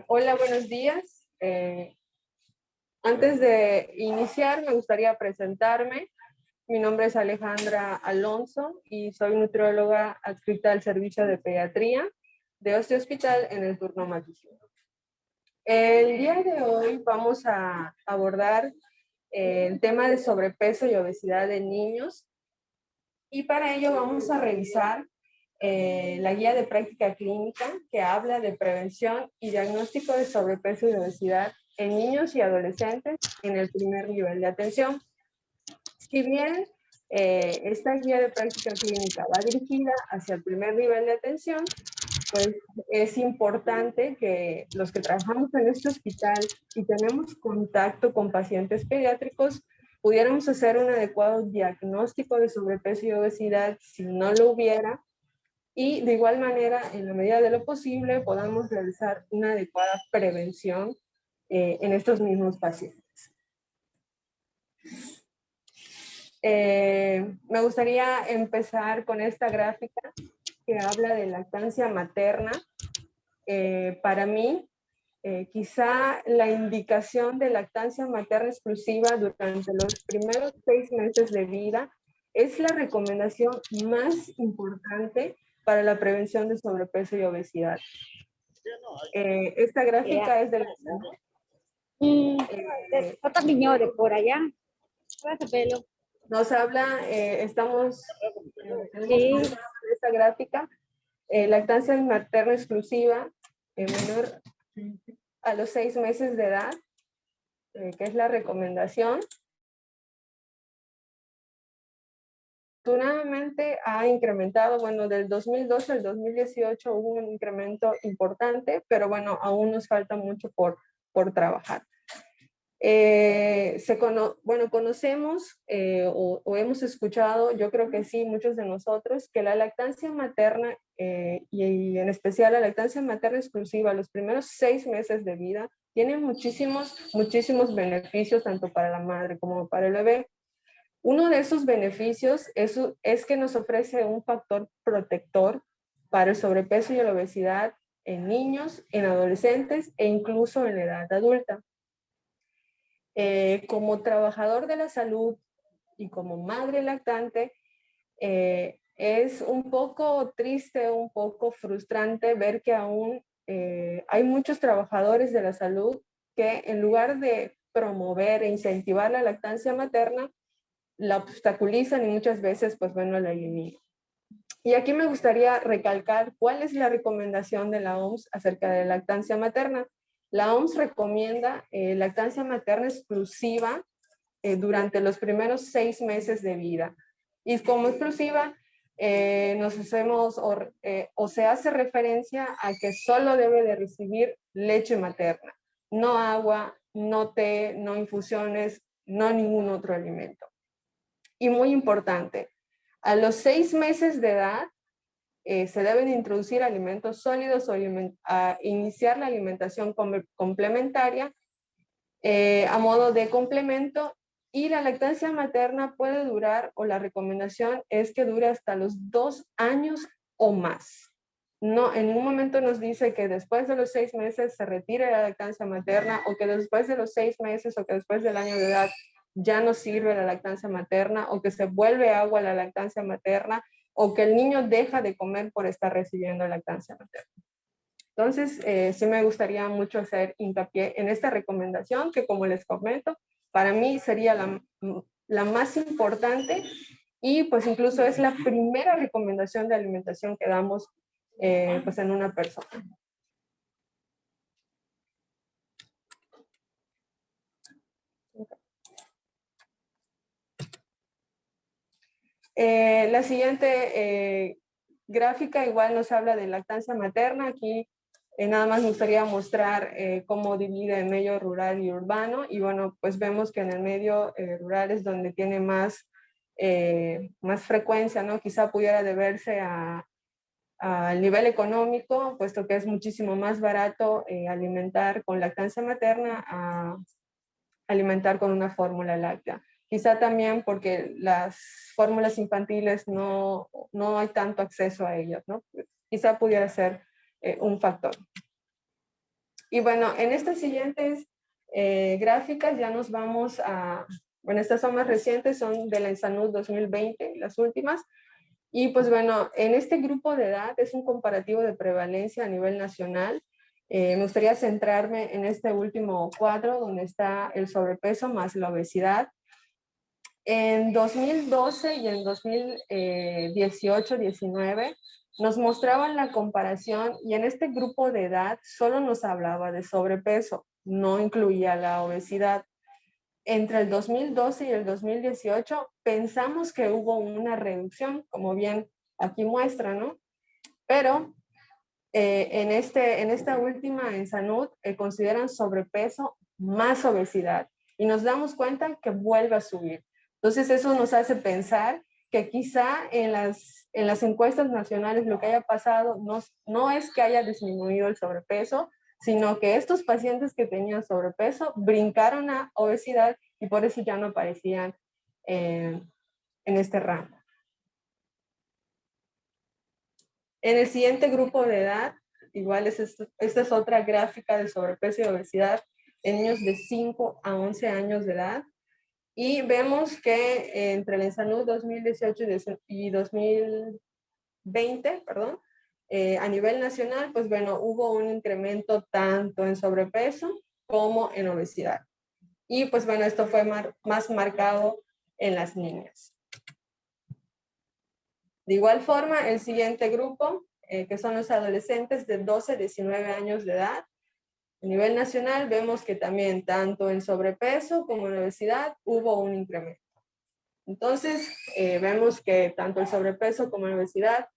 Hola, buenos días. Antes de iniciar, me gustaría presentarme. Mi nombre es Alejandra Alonso y soy nutrióloga adscrita al servicio de pediatría de Oste Hospital en el turno matutino. El día de hoy vamos a abordar el tema de sobrepeso y obesidad en niños, y para ello vamos a revisar la guía de práctica clínica que habla de prevención y diagnóstico de sobrepeso y obesidad en niños y adolescentes en el primer nivel de atención. Si bien esta guía de práctica clínica va dirigida hacia el primer nivel de atención, pues es importante que los que trabajamos en este hospital y tenemos contacto con pacientes pediátricos pudiéramos hacer un adecuado diagnóstico de sobrepeso y obesidad si no lo hubiera, y de igual manera, en la medida de lo posible, podamos realizar una adecuada prevención en estos mismos pacientes. Me gustaría empezar con esta gráfica que habla de lactancia materna. Para mí, quizá la indicación de lactancia materna exclusiva durante los primeros 6 meses de vida es la recomendación más importante para la prevención de sobrepeso y obesidad. Esta gráfica es de la... Otro niño de por allá. Pelo. Nos habla, tenemos Sí. esta gráfica, lactancia materna exclusiva menor a los 6 meses de edad, que es la recomendación. Afortunadamente ha incrementado, bueno, del 2012 al 2018 hubo un incremento importante, pero bueno, aún nos falta mucho por trabajar. Conocemos o hemos escuchado, yo creo que sí, muchos de nosotros, que la lactancia materna y en especial la lactancia materna exclusiva, los primeros 6 meses de vida, tiene muchísimos beneficios tanto para la madre como para el bebé. Uno de esos beneficios es que nos ofrece un factor protector para el sobrepeso y la obesidad en niños, en adolescentes e incluso en la edad adulta. Como trabajador de la salud y como madre lactante, es un poco triste, un poco frustrante ver que aún hay muchos trabajadores de la salud que en lugar de promover e incentivar la lactancia materna, la obstaculizan y muchas veces, pues bueno, la eliminan. Y aquí me gustaría recalcar cuál es la recomendación de la OMS acerca de la lactancia materna. La OMS recomienda lactancia materna exclusiva durante los primeros 6 meses de vida. Y como exclusiva, se hace referencia a que solo debe de recibir leche materna, no agua, no té, no infusiones, no ningún otro alimento. Y muy importante, a los 6 meses de edad se deben introducir alimentos sólidos o iniciar la alimentación complementaria a modo de complemento, y la lactancia materna puede durar, o la recomendación es que dure hasta los 2 años o más. No, en un momento nos dice que después de los 6 meses se retire la lactancia materna, o que después de los 6 meses o que después del año de edad ya no sirve la lactancia materna, o que se vuelve agua la lactancia materna, o que el niño deja de comer por estar recibiendo lactancia materna. Entonces, sí me gustaría mucho hacer hincapié en esta recomendación que, como les comento, para mí sería la más importante, y pues incluso es la primera recomendación de alimentación que damos pues en una persona. La siguiente gráfica igual nos habla de lactancia materna. Aquí nada más me gustaría mostrar cómo divide en medio rural y urbano, y bueno, pues vemos que en el medio rural es donde tiene más frecuencia, ¿no? Quizá pudiera deberse al nivel económico, puesto que es muchísimo más barato alimentar con lactancia materna a alimentar con una fórmula láctea. Quizá también porque las fórmulas infantiles no hay tanto acceso a ellas, ¿no? Quizá pudiera ser un factor. Y bueno, en estas siguientes gráficas ya nos vamos a, bueno, estas son más recientes, son de la ENSANUD 2020, las últimas. Y pues bueno, en este grupo de edad es un comparativo de prevalencia a nivel nacional. Me gustaría centrarme en este último cuadro donde está el sobrepeso más la obesidad. En 2012 y en 2018-19 nos mostraban la comparación y en este grupo de edad solo nos hablaba de sobrepeso, no incluía la obesidad. Entre el 2012 y el 2018 pensamos que hubo una reducción, como bien aquí muestra, ¿no? Pero en esta última en Sanud consideran sobrepeso más obesidad y nos damos cuenta que vuelve a subir. Entonces eso nos hace pensar que quizá en las encuestas nacionales lo que haya pasado no es que haya disminuido el sobrepeso, sino que estos pacientes que tenían sobrepeso brincaron a obesidad y por eso ya no aparecían en este rango. En el siguiente grupo de edad, igual esta es otra gráfica de sobrepeso y obesidad en niños de 5 a 11 años de edad. Y vemos que entre el ENSANUD 2018 y 2020, perdón, a nivel nacional, pues bueno, hubo un incremento tanto en sobrepeso como en obesidad. Y pues bueno, esto fue más marcado en las niñas. De igual forma, el siguiente grupo, que son los adolescentes de 12 a 19 años de edad, a nivel nacional vemos que también tanto en sobrepeso como en obesidad hubo un incremento. Entonces, vemos que tanto el sobrepeso como la obesidad,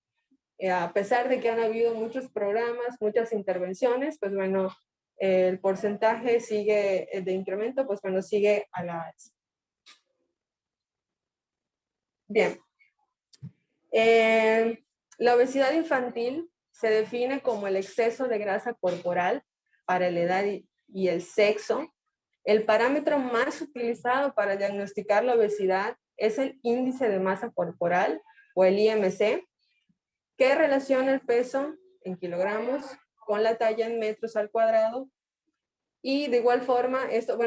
a pesar de que han habido muchos programas, muchas intervenciones, pues bueno, el porcentaje sigue de incremento, pues bueno, sigue a la alza. Bien. La obesidad infantil se define como el exceso de grasa corporal para la edad y el sexo. El parámetro más utilizado para diagnosticar la obesidad es el índice de masa corporal o el IMC, que relaciona el peso en kilogramos con la talla en metros al cuadrado. Y de igual forma, esto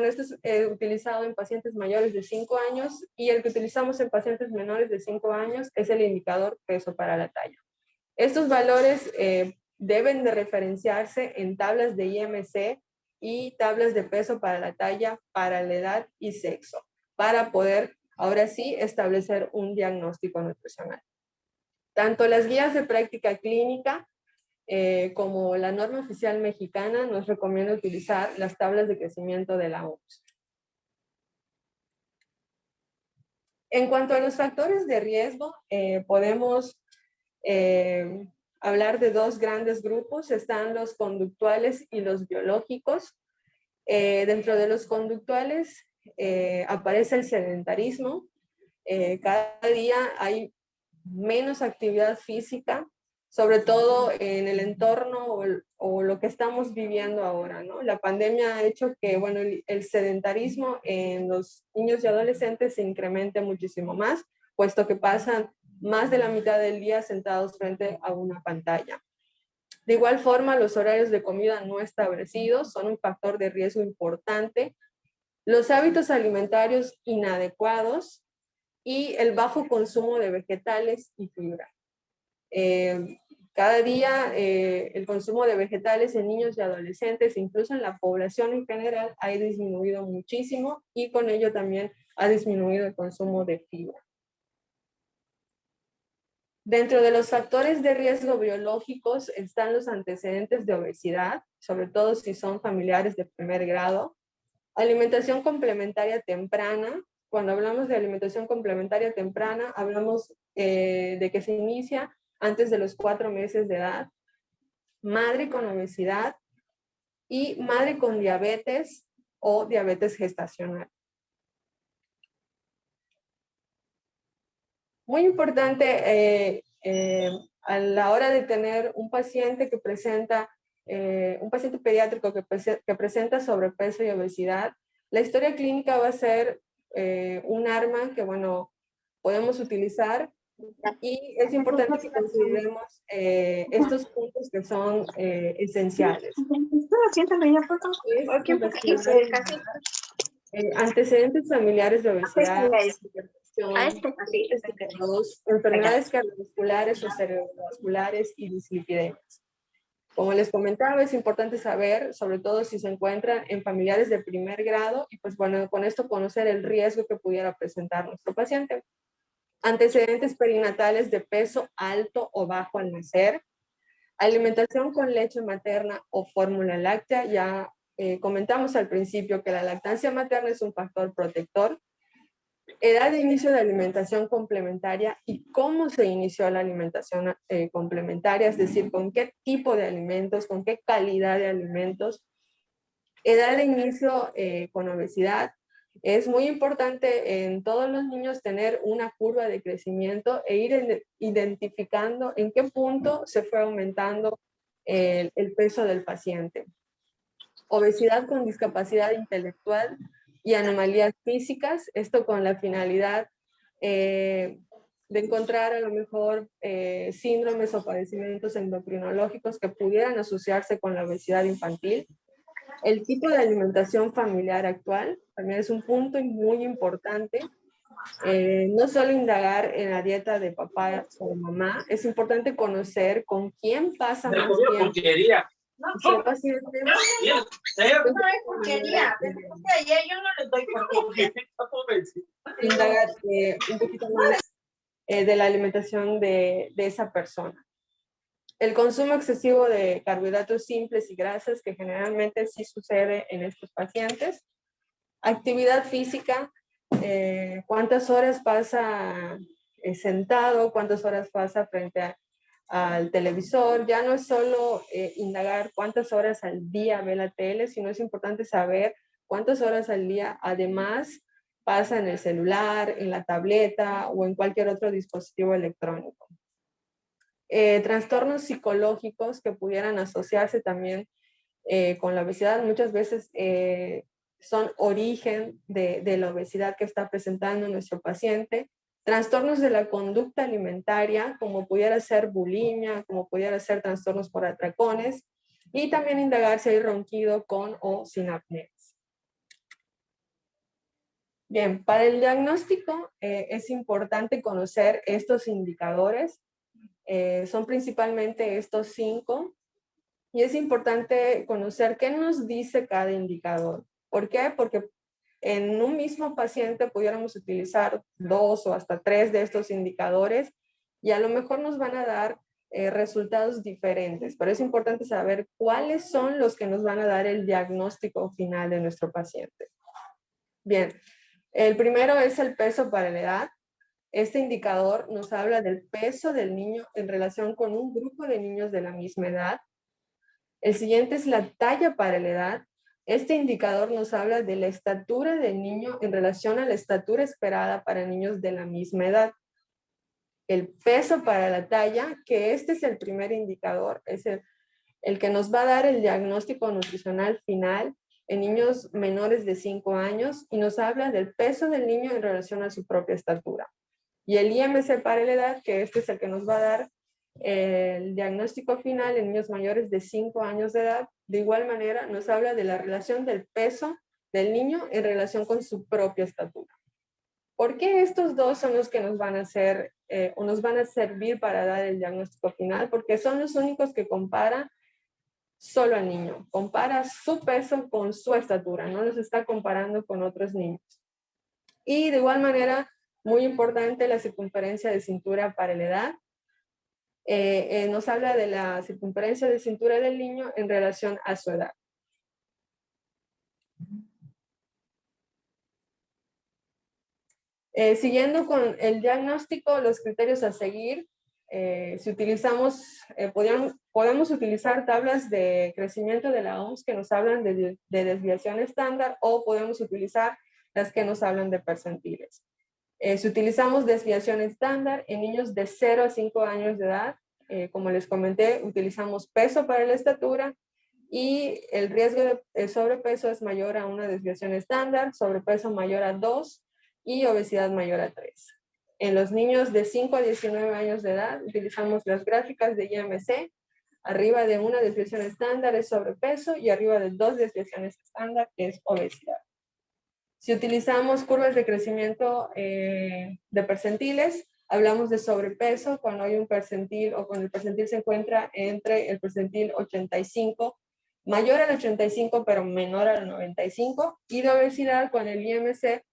es utilizado en pacientes mayores de 5 años y el que utilizamos en pacientes menores de 5 años es el indicador peso para la talla. Estos valores deben de referenciarse en tablas de IMC y tablas de peso para la talla, para la edad y sexo, para poder ahora sí establecer un diagnóstico nutricional. Tanto las guías de práctica clínica como la norma oficial mexicana nos recomienda utilizar las tablas de crecimiento de la OMS. En cuanto a los factores de riesgo, podemos hablar de dos grandes grupos. Están los conductuales y los biológicos. Dentro de los conductuales aparece el sedentarismo. Cada día hay menos actividad física, sobre todo en el entorno o lo que estamos viviendo ahora, ¿no? La pandemia ha hecho que, bueno, el sedentarismo en los niños y adolescentes se incremente muchísimo más, puesto que pasan más de la mitad del día sentados frente a una pantalla. De igual forma, los horarios de comida no establecidos son un factor de riesgo importante. Los hábitos alimentarios inadecuados y el bajo consumo de vegetales y fibra. Cada día el consumo de vegetales en niños y adolescentes, incluso en la población en general, ha disminuido muchísimo y con ello también ha disminuido el consumo de fibra. Dentro de los factores de riesgo biológicos están los antecedentes de obesidad, sobre todo si son familiares de primer grado, alimentación complementaria temprana. Cuando hablamos de alimentación complementaria temprana, hablamos de que se inicia antes de los 4 meses de edad, madre con obesidad y madre con diabetes o diabetes gestacional. Muy importante a la hora de tener un paciente que presenta, un paciente pediátrico que presenta sobrepeso y obesidad, la historia clínica va a ser un arma que, bueno, podemos utilizar Y es importante que consideremos estos puntos que son esenciales. Es investigar antecedentes familiares de obesidad, hipertensión, enfermedades cardiovasculares o cerebrovasculares y dislipidemias. Como les comentaba, es importante saber, sobre todo si se encuentran en familiares de primer grado, y pues bueno, con esto conocer el riesgo que pudiera presentar nuestro paciente. Antecedentes perinatales de peso alto o bajo al nacer, alimentación con leche materna o fórmula láctea. Ya comentamos al principio que la lactancia materna es un factor protector. Edad de inicio de alimentación complementaria y cómo se inició la alimentación complementaria, es decir, con qué tipo de alimentos, con qué calidad de alimentos. Edad de inicio con obesidad. Es muy importante en todos los niños tener una curva de crecimiento e ir identificando en qué punto se fue aumentando el peso del paciente. Obesidad con discapacidad intelectual y anomalías físicas, esto con la finalidad de encontrar a lo mejor síndromes o padecimientos endocrinológicos que pudieran asociarse con la obesidad infantil. El tipo de alimentación familiar actual también es un punto muy importante. No solo indagar en la dieta de papá o mamá, es importante conocer con quién pasa más tiempo. Si el paciente indagar un poquito más de la alimentación de esa persona. El consumo excesivo de carbohidratos simples y grasas, que generalmente sí sucede en estos pacientes. Actividad física, cuántas horas pasa sentado, cuántas horas pasa frente al televisor. Ya no es solo indagar cuántas horas al día ve la tele, sino es importante saber cuántas horas al día además pasa en el celular, en la tableta o en cualquier otro dispositivo electrónico. Trastornos psicológicos que pudieran asociarse también con la obesidad, muchas veces son origen de la obesidad que está presentando nuestro paciente. Trastornos de la conducta alimentaria, como pudiera ser bulimia, como pudiera ser trastornos por atracones, y también indagar si hay ronquido con o sin apneas. Bien, para el diagnóstico es importante conocer estos indicadores. Son principalmente estos 5, y es importante conocer qué nos dice cada indicador. ¿Por qué? Porque en un mismo paciente pudiéramos utilizar 2 o hasta 3 de estos indicadores y a lo mejor nos van a dar resultados diferentes, pero es importante saber cuáles son los que nos van a dar el diagnóstico final de nuestro paciente. Bien, el primero es el peso para la edad. Este indicador nos habla del peso del niño en relación con un grupo de niños de la misma edad. El siguiente es la talla para la edad. Este indicador nos habla de la estatura del niño en relación a la estatura esperada para niños de la misma edad. El peso para la talla, que este es el primer indicador, es el que nos va a dar el diagnóstico nutricional final en niños menores de 5 años y nos habla del peso del niño en relación a su propia estatura. Y el IMC para la edad, que este es el que nos va a dar el diagnóstico final en niños mayores de 5 años de edad, de igual manera nos habla de la relación del peso del niño en relación con su propia estatura. ¿Por qué estos dos son los que nos van a hacer o nos van a servir para dar el diagnóstico final? Porque son los únicos que comparan solo al niño, compara su peso con su estatura, no los está comparando con otros niños. Y de igual manera, muy importante, la circunferencia de cintura para la edad. Nos habla de la circunferencia de cintura del niño en relación a su edad. Siguiendo con el diagnóstico, los criterios a seguir, si utilizamos, podemos utilizar tablas de crecimiento de la OMS que nos hablan de desviación estándar, o podemos utilizar las que nos hablan de percentiles. Si utilizamos desviación estándar en niños de 0 a 5 años de edad, como les comenté, utilizamos peso para la estatura y el riesgo de sobrepeso es mayor a una desviación estándar, sobrepeso mayor a 2 y obesidad mayor a 3. En los niños de 5 a 19 años de edad utilizamos las gráficas de IMC. Arriba de una desviación estándar es sobrepeso y arriba de 2 desviaciones estándar es obesidad. Si utilizamos curvas de crecimiento de percentiles, hablamos de sobrepeso cuando hay un percentil o cuando el percentil se encuentra entre el percentil 85, mayor al 85 pero menor al 95, y de obesidad cuando el IMC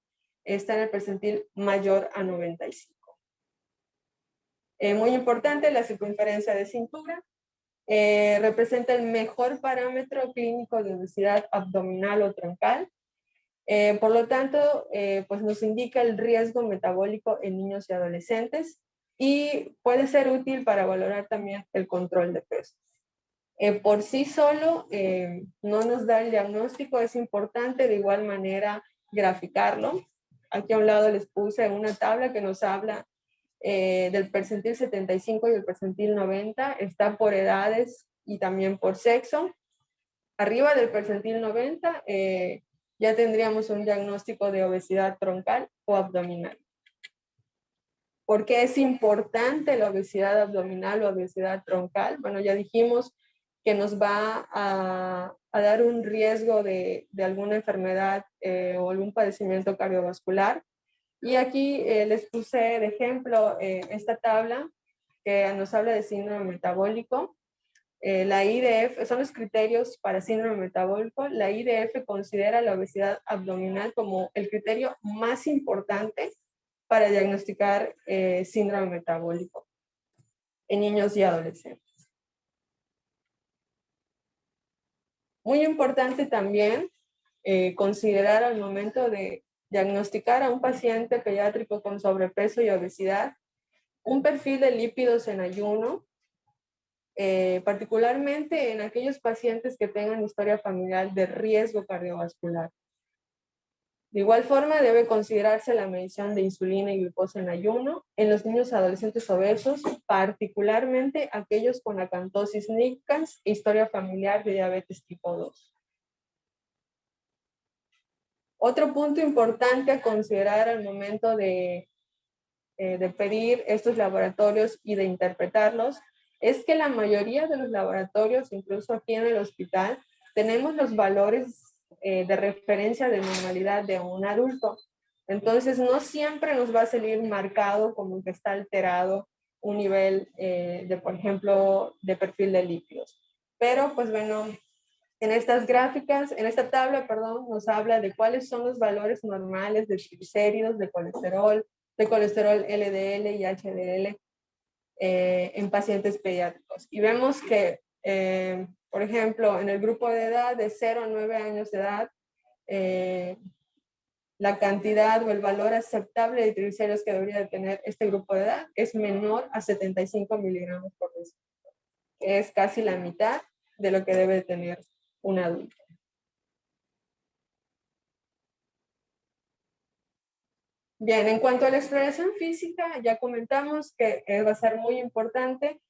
está en el percentil mayor a 95. Muy importante, la circunferencia de cintura representa el mejor parámetro clínico de obesidad abdominal o troncal. Por lo tanto, pues nos indica el riesgo metabólico en niños y adolescentes y puede ser útil para valorar también el control de peso. Por sí solo no nos da el diagnóstico, es importante de igual manera graficarlo. Aquí a un lado les puse una tabla que nos habla del percentil 75 y el percentil 90, está por edades y también por sexo. Arriba del percentil 90 ya tendríamos un diagnóstico de obesidad troncal o abdominal. ¿Por qué es importante la obesidad abdominal o obesidad troncal? Bueno, ya dijimos que nos va a dar un riesgo de alguna enfermedad o algún padecimiento cardiovascular. Y aquí les puse de ejemplo esta tabla que nos habla de síndrome metabólico. La IDF, son los criterios para síndrome metabólico. La IDF considera la obesidad abdominal como el criterio más importante para diagnosticar síndrome metabólico en niños y adolescentes. Muy importante también considerar al momento de diagnosticar a un paciente pediátrico con sobrepeso y obesidad un perfil de lípidos en ayuno, particularmente en aquellos pacientes que tengan historia familiar de riesgo cardiovascular. De igual forma, debe considerarse la medición de insulina y glucosa en ayuno en los niños y adolescentes obesos, particularmente aquellos con acantosis nigricans e historia familiar de diabetes tipo 2. Otro punto importante a considerar al momento de pedir estos laboratorios y de interpretarlos es que la mayoría de los laboratorios, incluso aquí en el hospital, tenemos los valores de referencia de normalidad de un adulto. Entonces, no siempre nos va a salir marcado como que está alterado un nivel de, por ejemplo, de perfil de lípidos. Pero, pues bueno, en estas gráficas, en esta tabla, perdón, nos habla de cuáles son los valores normales de triglicéridos, de colesterol LDL y HDL en pacientes pediátricos. Y vemos que, por ejemplo, en el grupo de edad de 0 a 9 años de edad, la cantidad o el valor aceptable de triglicéridos que debería de tener este grupo de edad es menor a 75 miligramos por decilitro, que es casi la mitad de lo que debe tener un adulto. Bien, en cuanto a la exploración física, ya comentamos que va a ser muy importante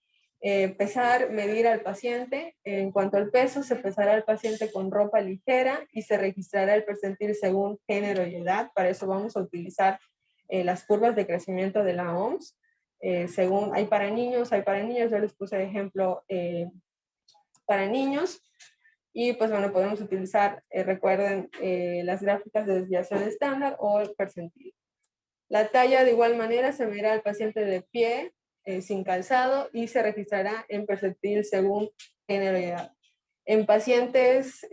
pesar, medir al paciente. En cuanto al peso, se pesará al paciente con ropa ligera y se registrará el percentil según género y edad. Para eso vamos a utilizar las curvas de crecimiento de la OMS. Según hay para niños, yo les puse de ejemplo para niños. Y pues bueno, podemos utilizar, recuerden, las gráficas de desviación estándar o el percentil. La talla de igual manera se medirá al paciente de pie, sin calzado, y se registrará en percentil según género y edad. En pacientes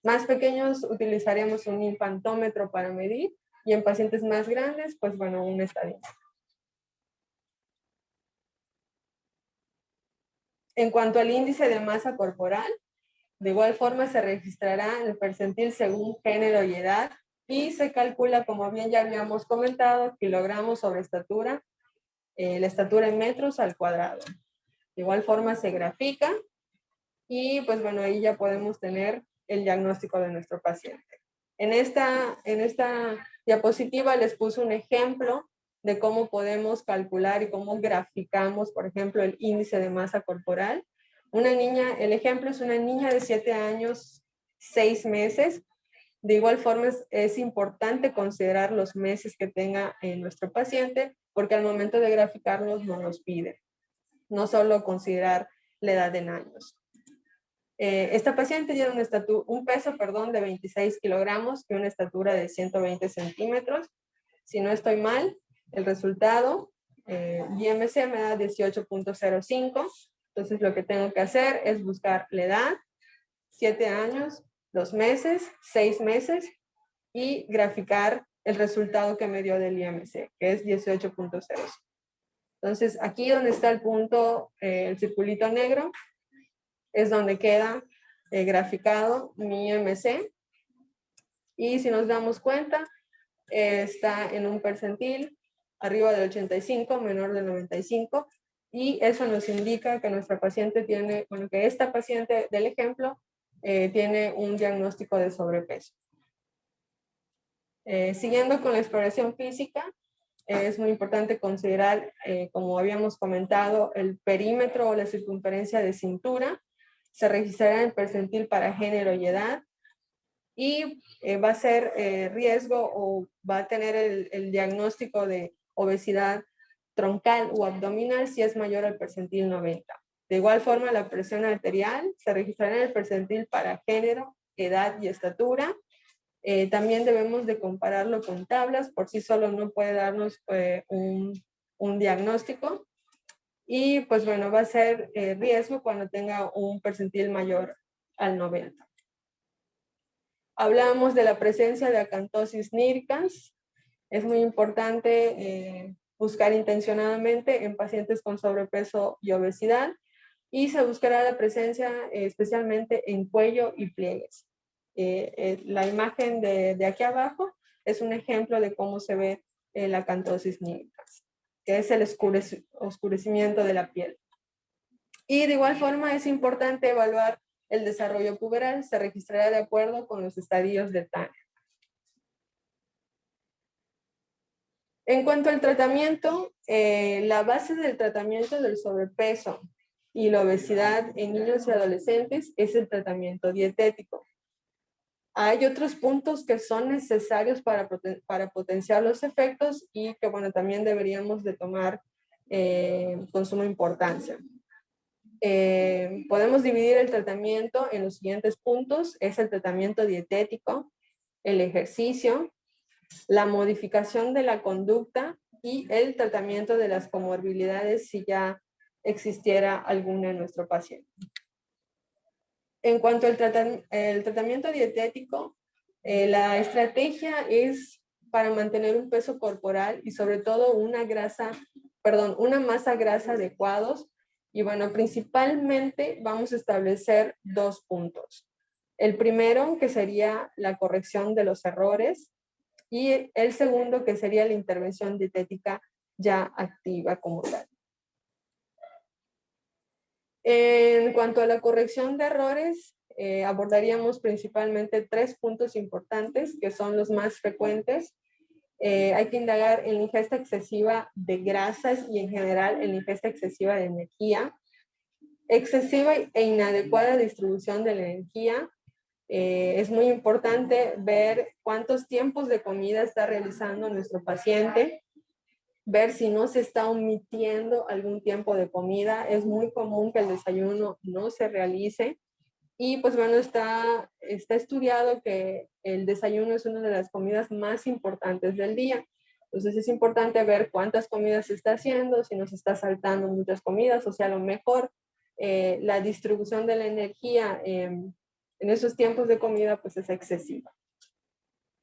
más pequeños utilizaremos un infantómetro para medir, y en pacientes más grandes, pues bueno, un estadio. En cuanto al índice de masa corporal, de igual forma se registrará el percentil según género y edad, y se calcula, como bien ya habíamos comentado, kilogramos sobre estatura, la estatura en metros al cuadrado. De igual forma se grafica y pues bueno, ahí ya podemos tener el diagnóstico de nuestro paciente. En esta diapositiva les puse un ejemplo de cómo podemos calcular y cómo graficamos, por ejemplo, el índice de masa corporal. Una niña, el ejemplo es una niña de 7 años, 6 meses, De igual forma, es importante considerar los meses que tenga nuestro paciente, porque al momento de graficarlos no nos pide. No solo considerar la edad en años. Esta paciente tiene un peso de 26 kilogramos y una estatura de 120 centímetros. Si no estoy mal, el resultado, IMC me da 18.05. Entonces lo que tengo que hacer es buscar la edad, 7 años, 2 meses, 6 meses y graficar el resultado que me dio del IMC, que es 18.05. Entonces aquí donde está el punto, el circulito negro, es donde queda graficado mi IMC. Y si nos damos cuenta, está en un percentil arriba del 85, menor del 95, y eso nos indica que nuestra paciente tiene, bueno, que esta paciente del ejemplo tiene un diagnóstico de sobrepeso. Siguiendo con la exploración física, es muy importante considerar, como habíamos comentado, el perímetro o la circunferencia de cintura. Se registrará el percentil para género y edad, y va a ser riesgo o va a tener el diagnóstico de obesidad troncal o abdominal si es mayor al percentil 90. De igual forma, la presión arterial se registrará en el percentil para género, edad y estatura. También debemos de compararlo con tablas, por sí solo no puede darnos un diagnóstico. Y pues bueno, va a ser riesgo cuando tenga un percentil mayor al 90. Hablamos de la presencia de acantosis nigricans. Es muy importante buscar intencionadamente en pacientes con sobrepeso y obesidad, y se buscará la presencia especialmente en cuello y pliegues. La imagen de aquí abajo es un ejemplo de cómo se ve la acantosis nigricans, que es el oscurecimiento de la piel. Y de igual forma es importante evaluar el desarrollo puberal. Se registrará de acuerdo con los estadios de Tanner. En cuanto al tratamiento, la base del tratamiento del sobrepeso y la obesidad en niños y adolescentes es el tratamiento dietético. Hay otros puntos que son necesarios para potenciar los efectos y que, bueno, también deberíamos de tomar con suma importancia. Podemos dividir el tratamiento en los siguientes puntos. Es el tratamiento dietético, el ejercicio, la modificación de la conducta y el tratamiento de las comorbilidades si ya existiera alguna en nuestro paciente. En cuanto al tratamiento dietético, la estrategia es para mantener un peso corporal y sobre todo una masa grasa adecuados. Y bueno, principalmente vamos a establecer 2 puntos. El primero, que sería la corrección de los errores, y el segundo, que sería la intervención dietética ya activa como tal. En cuanto a la corrección de errores, abordaríamos principalmente 3 puntos importantes, que son los más frecuentes. Hay que indagar en la ingesta excesiva de grasas y en general en la ingesta excesiva de energía. Excesiva e inadecuada distribución de la energía. Es muy importante ver cuántos tiempos de comida está realizando nuestro paciente, ver si no se está omitiendo algún tiempo de comida. Es muy común que el desayuno no se realice, y pues bueno, está estudiado que el desayuno es una de las comidas más importantes del día. Entonces es importante ver cuántas comidas se está haciendo, si nos está saltando muchas comidas, o sea, a lo mejor la distribución de la energía en esos tiempos de comida pues es excesiva.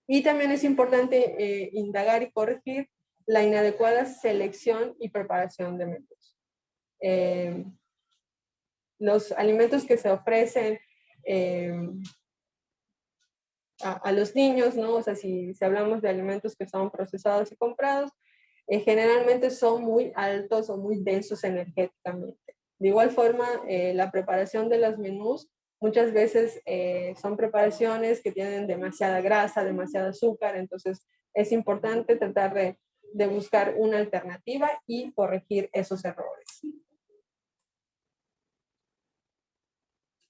Y también es importante indagar y corregir la inadecuada selección y preparación de menús. Los alimentos que se ofrecen a los niños, ¿no? O sea, si hablamos de alimentos que son procesados y comprados, generalmente son muy altos o muy densos energéticamente. De igual forma, la preparación de los menús muchas veces son preparaciones que tienen demasiada grasa, demasiado azúcar, entonces es importante tratar de buscar una alternativa y corregir esos errores.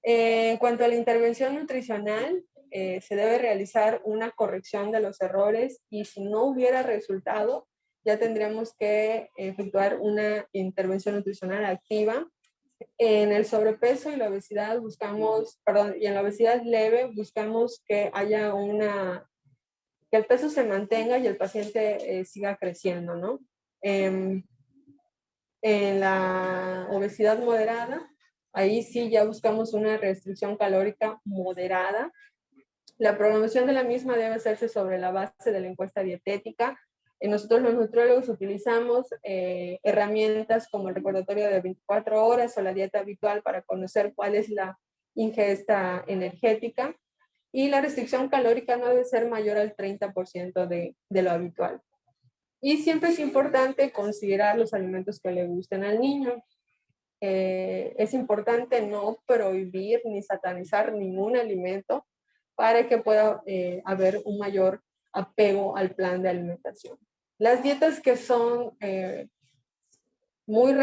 En cuanto a la intervención nutricional, se debe realizar una corrección de los errores y si no hubiera resultado, ya tendríamos que efectuar una intervención nutricional activa. En el sobrepeso y la obesidad buscamos, perdón, y en la obesidad leve buscamos que haya que el peso se mantenga y el paciente siga creciendo, ¿no? En la obesidad moderada, ahí sí ya buscamos una restricción calórica moderada. La programación de la misma debe hacerse sobre la base de la encuesta dietética. Nosotros los nutriólogos utilizamos herramientas como el recordatorio de 24 horas o la dieta habitual para conocer cuál es la ingesta energética y la restricción calórica no debe ser mayor al 30% de lo habitual. Y siempre es importante considerar los alimentos que le gusten al niño. Es importante no prohibir ni satanizar ningún alimento para que pueda haber un mayor apego al plan de alimentación. Las dietas que son muy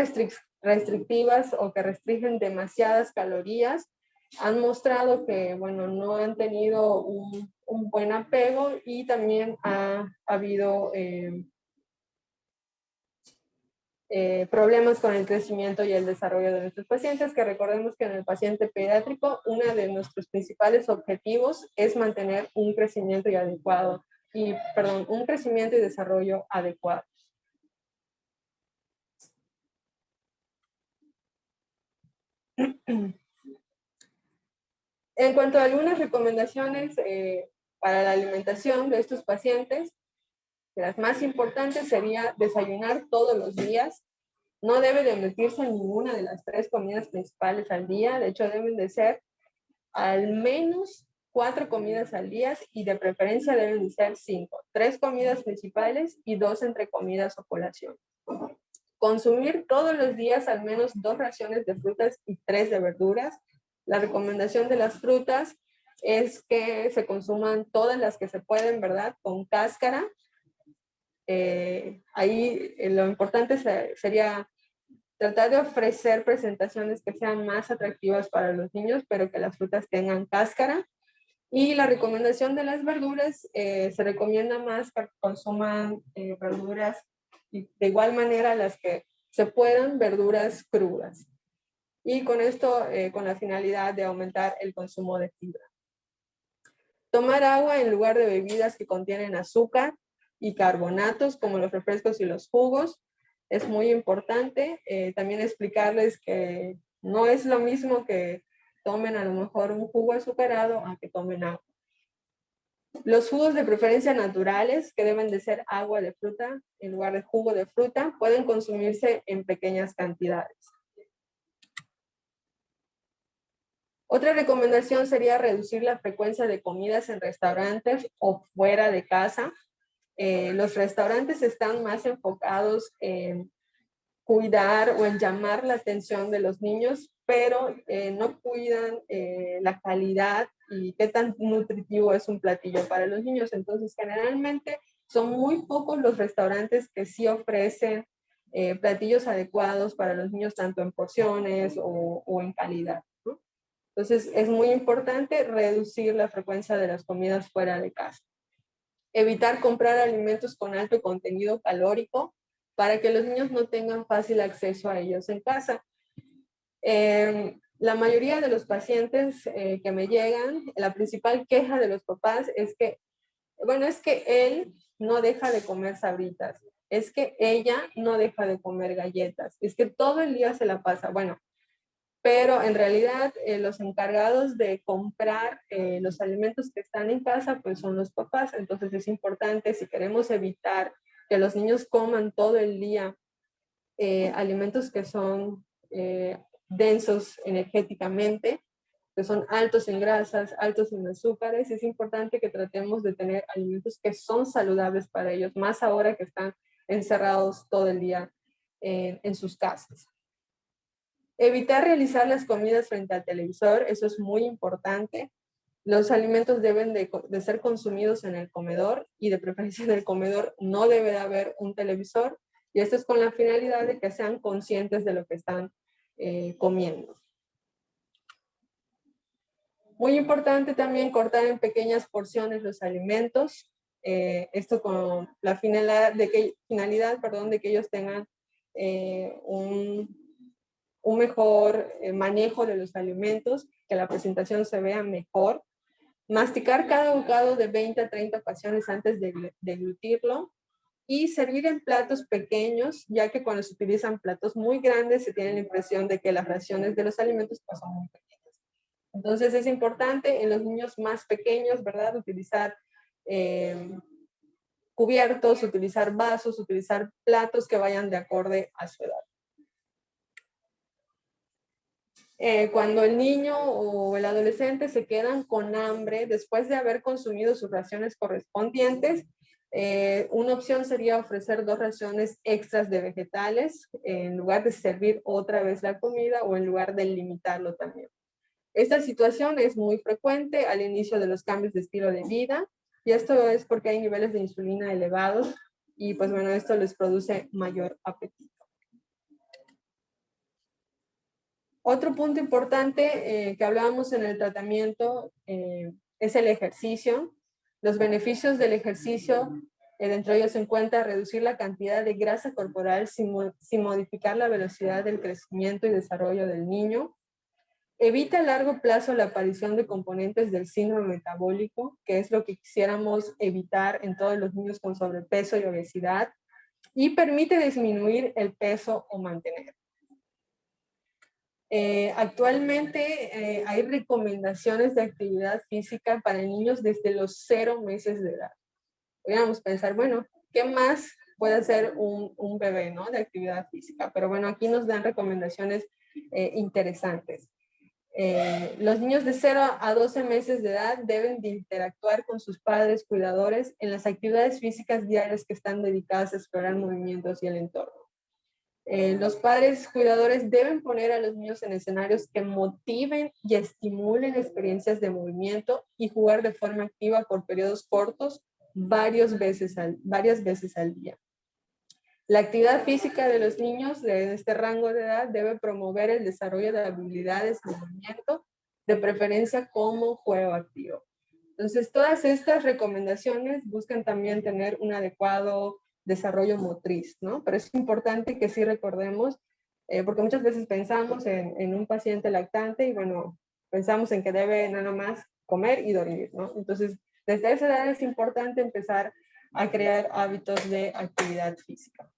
restrictivas o que restringen demasiadas calorías han mostrado que, bueno, no han tenido un buen apego y también ha habido problemas con el crecimiento y el desarrollo de nuestros pacientes, que recordemos que en el paciente pediátrico uno de nuestros principales objetivos es mantener un crecimiento un crecimiento y desarrollo adecuado. En cuanto a algunas recomendaciones para la alimentación de estos pacientes, las más importantes sería desayunar todos los días. No debe de omitirse ninguna de las 3 comidas principales al día. De hecho, deben de ser al menos 4 comidas al día y de preferencia deben de ser 5. 3 comidas principales y 2 entre comidas o colación. Consumir todos los días al menos 2 raciones de frutas y 3 de verduras. La recomendación de las frutas es que se consuman todas las que se pueden, ¿verdad? Con cáscara. Ahí lo importante sería tratar de ofrecer presentaciones que sean más atractivas para los niños, pero que las frutas tengan cáscara. Y la recomendación de las verduras, se recomienda más que consuman verduras y de igual manera las que se puedan, verduras crudas. Y con esto, con la finalidad de aumentar el consumo de fibra. Tomar agua en lugar de bebidas que contienen azúcar y carbonatos, como los refrescos y los jugos, es muy importante. También explicarles que no es lo mismo que tomen a lo mejor un jugo azucarado a que tomen agua. Los jugos de preferencia naturales, que deben de ser agua de fruta en lugar de jugo de fruta, pueden consumirse en pequeñas cantidades. Otra recomendación sería reducir la frecuencia de comidas en restaurantes o fuera de casa. Los restaurantes están más enfocados en cuidar o en llamar la atención de los niños, pero no cuidan la calidad y qué tan nutritivo es un platillo para los niños. Entonces, generalmente son muy pocos los restaurantes que sí ofrecen platillos adecuados para los niños, tanto en porciones o en calidad, ¿no? Entonces, es muy importante reducir la frecuencia de las comidas fuera de casa. Evitar comprar alimentos con alto contenido calórico para que los niños no tengan fácil acceso a ellos en casa. La mayoría de los pacientes que me llegan, la principal queja de los papás es que, bueno, es que él no deja de comer sabritas, es que ella no deja de comer galletas, es que todo el día se la pasa. Bueno, pero en realidad los encargados de comprar los alimentos que están en casa, pues son los papás. Entonces es importante, si queremos evitar que los niños coman todo el día alimentos que son densos energéticamente, que son altos en grasas, altos en azúcares, es importante que tratemos de tener alimentos que son saludables para ellos, más ahora que están encerrados todo el día en sus casas. Evitar realizar las comidas frente al televisor, eso es muy importante. Los alimentos deben de ser consumidos en el comedor y de preferencia en el comedor no debe de haber un televisor, y esto es con la finalidad de que sean conscientes de lo que están comiendo. Muy importante también cortar en pequeñas porciones los alimentos, esto con la finalidad de que ellos tengan un mejor manejo de los alimentos, que la presentación se vea mejor. Masticar cada bocado de 20 a 30 ocasiones antes de deglutirlo y servir en platos pequeños, ya que cuando se utilizan platos muy grandes se tiene la impresión de que las raciones de los alimentos pues, son muy pequeñas. Entonces es importante en los niños más pequeños, ¿verdad? Utilizar cubiertos, utilizar vasos, utilizar platos que vayan de acorde a su edad. Cuando el niño o el adolescente se quedan con hambre después de haber consumido sus raciones correspondientes, una opción sería ofrecer 2 raciones extras de vegetales en lugar de servir otra vez la comida o en lugar de limitarlo también. Esta situación es muy frecuente al inicio de los cambios de estilo de vida y esto es porque hay niveles de insulina elevados y pues bueno, esto les produce mayor apetito. Otro punto importante que hablábamos en el tratamiento es el ejercicio. Los beneficios del ejercicio, dentro de ellos se encuentra reducir la cantidad de grasa corporal sin modificar la velocidad del crecimiento y desarrollo del niño. Evita a largo plazo la aparición de componentes del síndrome metabólico, que es lo que quisiéramos evitar en todos los niños con sobrepeso y obesidad, y permite disminuir el peso o mantener. Actualmente hay recomendaciones de actividad física para niños desde los 0 meses de edad. Podríamos pensar, bueno, ¿qué más puede hacer un bebé, ¿no? De actividad física? Pero bueno, aquí nos dan recomendaciones interesantes. Los niños de 0 a 12 meses de edad deben de interactuar con sus padres cuidadores en las actividades físicas diarias que están dedicadas a explorar movimientos y el entorno. Los padres cuidadores deben poner a los niños en escenarios que motiven y estimulen experiencias de movimiento y jugar de forma activa por periodos cortos varias veces al día. La actividad física de los niños de este rango de edad debe promover el desarrollo de habilidades de movimiento, de preferencia como juego activo. Entonces, todas estas recomendaciones buscan también tener un adecuado desarrollo motriz, ¿no? Pero es importante que sí recordemos, porque muchas veces pensamos en un paciente lactante y bueno, pensamos en que debe nada más comer y dormir, ¿no? Entonces, desde esa edad es importante empezar a crear hábitos de actividad física.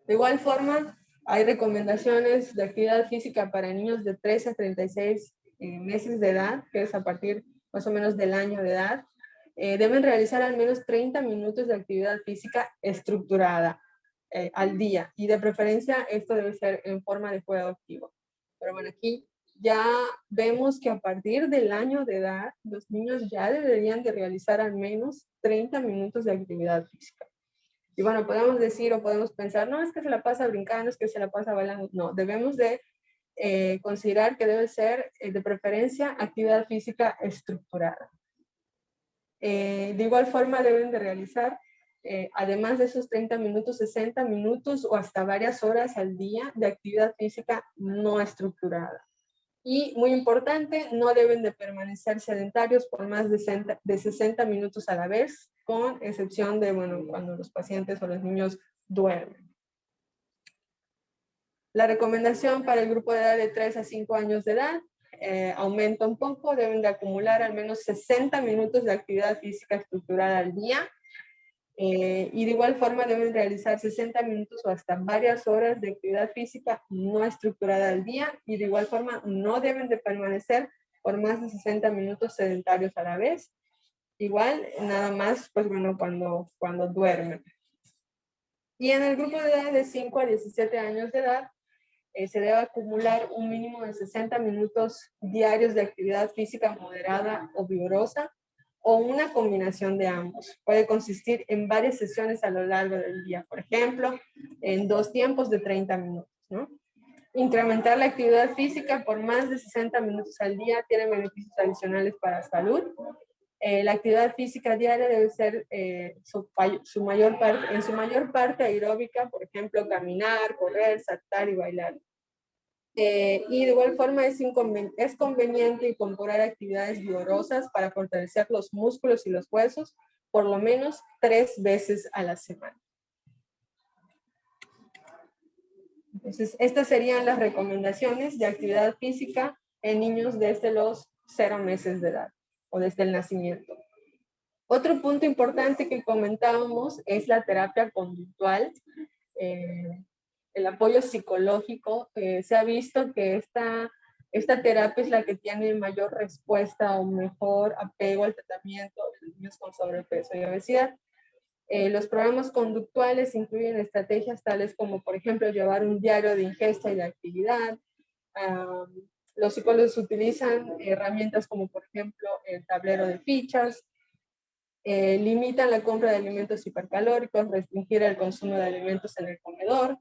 De igual forma, hay recomendaciones de actividad física para niños de 13 a 36 meses de edad, que es a partir más o menos del año de edad. Deben realizar al menos 30 minutos de actividad física estructurada al día y de preferencia esto debe ser en forma de juego activo. Pero bueno, aquí ya vemos que a partir del año de edad los niños ya deberían de realizar al menos 30 minutos de actividad física. Y bueno, podemos decir o podemos pensar, no, es que se la pasa brincando, es que se la pasa bailando. No, debemos de considerar que debe ser de preferencia actividad física estructurada. De igual forma deben de realizar, además de esos 30 minutos, 60 minutos o hasta varias horas al día de actividad física no estructurada. Y muy importante, no deben de permanecer sedentarios por más de 60 minutos a la vez, con excepción de, bueno, cuando los pacientes o los niños duermen. La recomendación para el grupo de edad de 3 a 5 años de edad aumenta un poco, deben de acumular al menos 60 minutos de actividad física estructurada al día y de igual forma deben realizar 60 minutos o hasta varias horas de actividad física no estructurada al día y de igual forma no deben de permanecer por más de 60 minutos sedentarios a la vez. Igual, nada más, pues bueno, cuando duermen. Y en el grupo de edad de 5 a 17 años de edad, se debe acumular un mínimo de 60 minutos diarios de actividad física moderada o vigorosa o una combinación de ambos. Puede consistir en varias sesiones a lo largo del día, por ejemplo, en 2 tiempos de 30 minutos, ¿no? Incrementar la actividad física por más de 60 minutos al día tiene beneficios adicionales para la salud. La actividad física diaria debe ser en su mayor parte aeróbica, por ejemplo, caminar, correr, saltar y bailar. Y de igual forma es conveniente incorporar actividades vigorosas para fortalecer los músculos y los huesos por lo menos 3 veces a la semana. Entonces, estas serían las recomendaciones de actividad física en niños desde los 0 meses de edad o desde el nacimiento. Otro punto importante que comentábamos es la terapia conductual, el apoyo psicológico. Se ha visto que esta terapia es la que tiene mayor respuesta o mejor apego al tratamiento de los niños con sobrepeso y obesidad. Los programas conductuales incluyen estrategias tales como, por ejemplo, llevar un diario de ingesta y de actividad. Los psicólogos utilizan herramientas como, por ejemplo, el tablero de fichas. Limitan la compra de alimentos hipercalóricos, restringir el consumo de alimentos en el comedor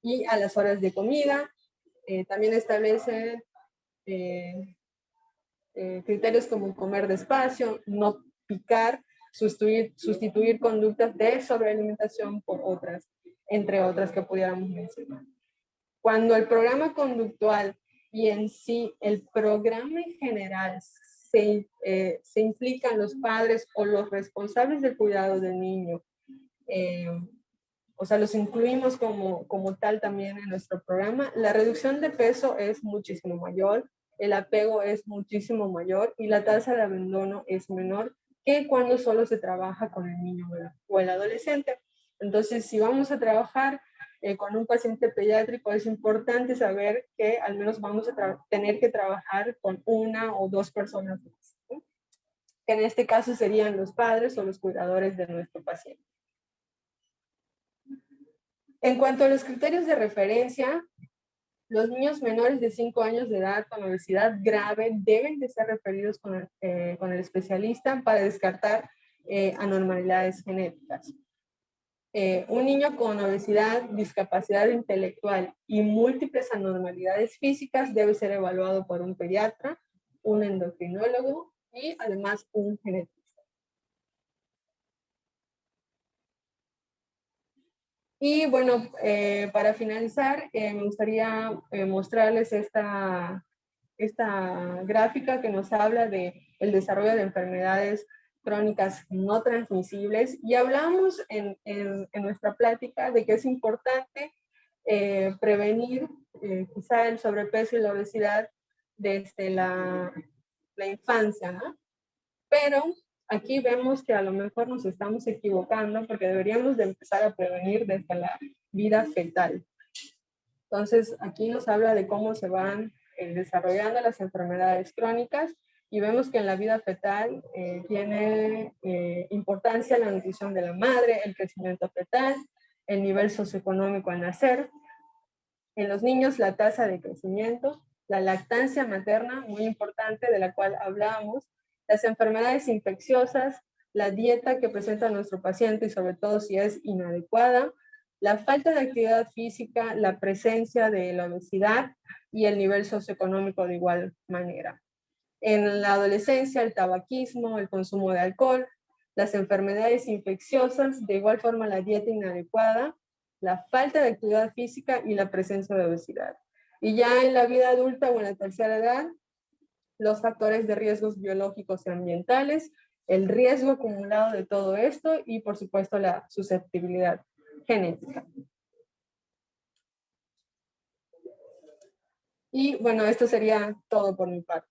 y a las horas de comida. También establecen criterios como comer despacio, no picar, sustituir conductas de sobrealimentación por otras, entre otras que pudiéramos mencionar. Cuando el programa conductual y en sí el programa en general se implican los padres o los responsables del cuidado del niño, o sea, los incluimos como tal también en nuestro programa, la reducción de peso es muchísimo mayor, el apego es muchísimo mayor y la tasa de abandono es menor que cuando solo se trabaja con el niño o el adolescente. Entonces, si vamos a trabajar con un paciente pediátrico, es importante saber que al menos vamos a tener que trabajar con 1 o 2 personas más, ¿sí? Que en este caso serían los padres o los cuidadores de nuestro paciente. En cuanto a los criterios de referencia, los niños menores de 5 años de edad con obesidad grave deben de ser referidos con el especialista para descartar anormalidades genéticas. Un niño con obesidad, discapacidad intelectual y múltiples anormalidades físicas debe ser evaluado por un pediatra, un endocrinólogo y además un genetista. Y bueno, para finalizar, me gustaría mostrarles esta gráfica que nos habla de el desarrollo de enfermedades crónicas no transmisibles, y hablamos en nuestra plática de que es importante prevenir quizá el sobrepeso y la obesidad desde la infancia, ¿no? Pero aquí vemos que a lo mejor nos estamos equivocando porque deberíamos de empezar a prevenir desde la vida fetal. Entonces, aquí nos habla de cómo se van desarrollando las enfermedades crónicas y vemos que en la vida fetal tiene importancia la nutrición de la madre, el crecimiento fetal, el nivel socioeconómico al nacer. En los niños, la tasa de crecimiento, la lactancia materna, muy importante, de la cual hablábamos, las enfermedades infecciosas, la dieta que presenta nuestro paciente y sobre todo si es inadecuada, la falta de actividad física, la presencia de la obesidad y el nivel socioeconómico de igual manera. En la adolescencia, el tabaquismo, el consumo de alcohol, las enfermedades infecciosas, de igual forma la dieta inadecuada, la falta de actividad física y la presencia de obesidad. Y ya en la vida adulta o en la tercera edad, los factores de riesgos biológicos y ambientales, el riesgo acumulado de todo esto y por supuesto la susceptibilidad genética. Y bueno, esto sería todo por mi parte.